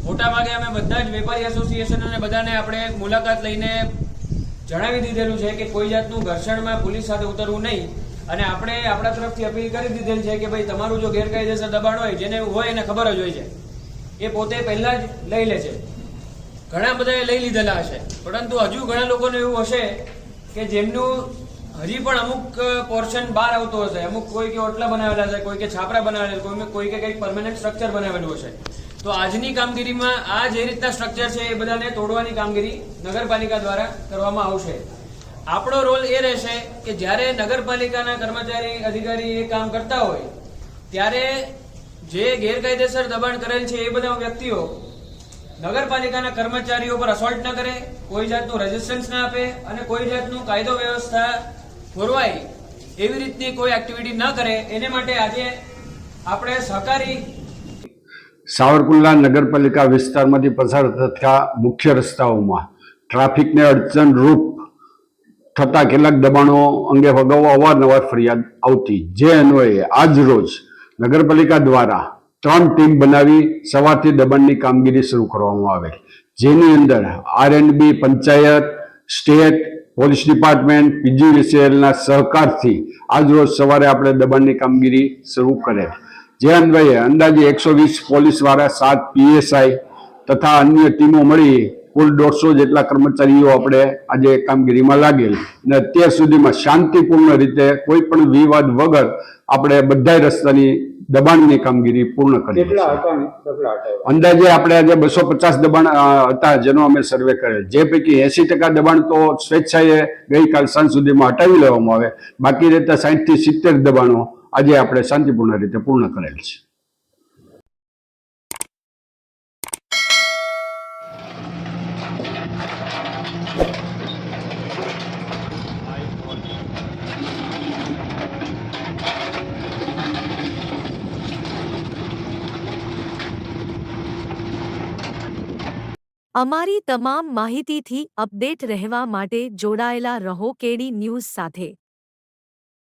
મોટાભાગે અમે બધા જ વેપારી એસોસિએશન અને બધાને આપણે મુલાકાત લઈને જણાવી દીધેલું છે કે કોઈ જાતનું ઘર્ષણમાં પોલીસ સાથે ઉતરવું નહીં, અને આપણે આપણા તરફથી અપીલ કરી દીધેલ છે કે ભાઈ તમારું જો ગેરકાયદેસર દબાણ હોય, જેને હોય એને ખબર જ હોય છે, એ પોતે પહેલા જ લઈ લે છે. ઘણા બધાએ લઈ લીધેલા હશે, પરંતુ હજુ ઘણા લોકોને એવું હશે કે જેમનું હજી પણ અમુક પોર્શન બહાર આવતો હશે. અમુક કોઈ કે ઓટલા બનાવેલા હશે, કોઈ કે છાપરા બનાવેલા, કોઈ કે કંઈક પરમેનન્ટ સ્ટ્રક્ચર બનાવેલું હશે. તો આજની કામગીરીમાં આ જે રીતના સ્ટ્રક્ચર છે એ બધાને તોડવાની કામગીરી નગરપાલિકા દ્વારા કરવામાં આવશે. આપણો રોલ એ રહેશે કે જ્યારે નગરપાલિકાના કર્મચારી અધિકારી એ કામ કરતા હોય ત્યારે જે ગેરકાયદેસર દબાણ કરેલ છે એ બધા વ્યક્તિઓ નગરપાલિકાના કર્મચારીઓ પર અસોલ્ટ ન કરે, કોઈ જાતનું રેઝિસ્ટન્સ ના આપે અને કોઈ જાતનું કાયદો વ્યવસ્થા ખોરવાય એવી રીતની કોઈ એક્ટિવિટી ન કરે. એને માટે આજે આપણે સહકારી સાવરકુંડલા નગરપાલિકા વિસ્તારમાંથી પસાર થતા મુખ્ય રસ્તાઓમાં ટ્રાફિકને અડચણરૂપ થતા કેટલાક દબાણો અંગે અગાઉ અવારનવાર ફરિયાદ આવતી, જે અન્વયે આજ રોજ નગરપાલિકા દ્વારા 3 ટીમ બનાવી સવારથી દબાણની કામગીરી શરૂ કરવામાં આવેલ, જેની અંદર RNB, panchayat, state, police department, પીજીવીસીએલના સહકારથી આજ રોજ સવારે આપણે દબાણની કામગીરી શરૂ કરેલ, જે અન્વયે અંદાજે 120 પોલીસવાળા, 7 પીએસઆઈ તથા અન્ય ટીમો મળી કુલ 150 જેટલા કર્મચારીઓ આપણે આજે કામગીરીમાં લાગેલ, અને અત્યાર સુધીમાં શાંતિપૂર્ણ રીતે કોઈ પણ વિવાદ વગર આપણે બધા રસ્તાની દબાણની કામગીરી પૂર્ણ કરી. અંદાજે આપણે આજે 250 દબાણ હતા જેનો અમે સર્વે કરેલ, જે પૈકી 80% દબાણ તો સ્વેચ્છાએ ગઈકાલ સાંજ સુધીમાં હટાવી લેવામાં આવે, બાકી રહેતા 60 થી 70 દબાણો આજે આપણે શાંતિપૂર્ણ રીતે પૂર્ણ કરેલ છે. અમારી તમામ માહિતીથી અપડેટ રહેવા માટે જોડાયેલા રહો કેડી ન્યૂઝ સાથે.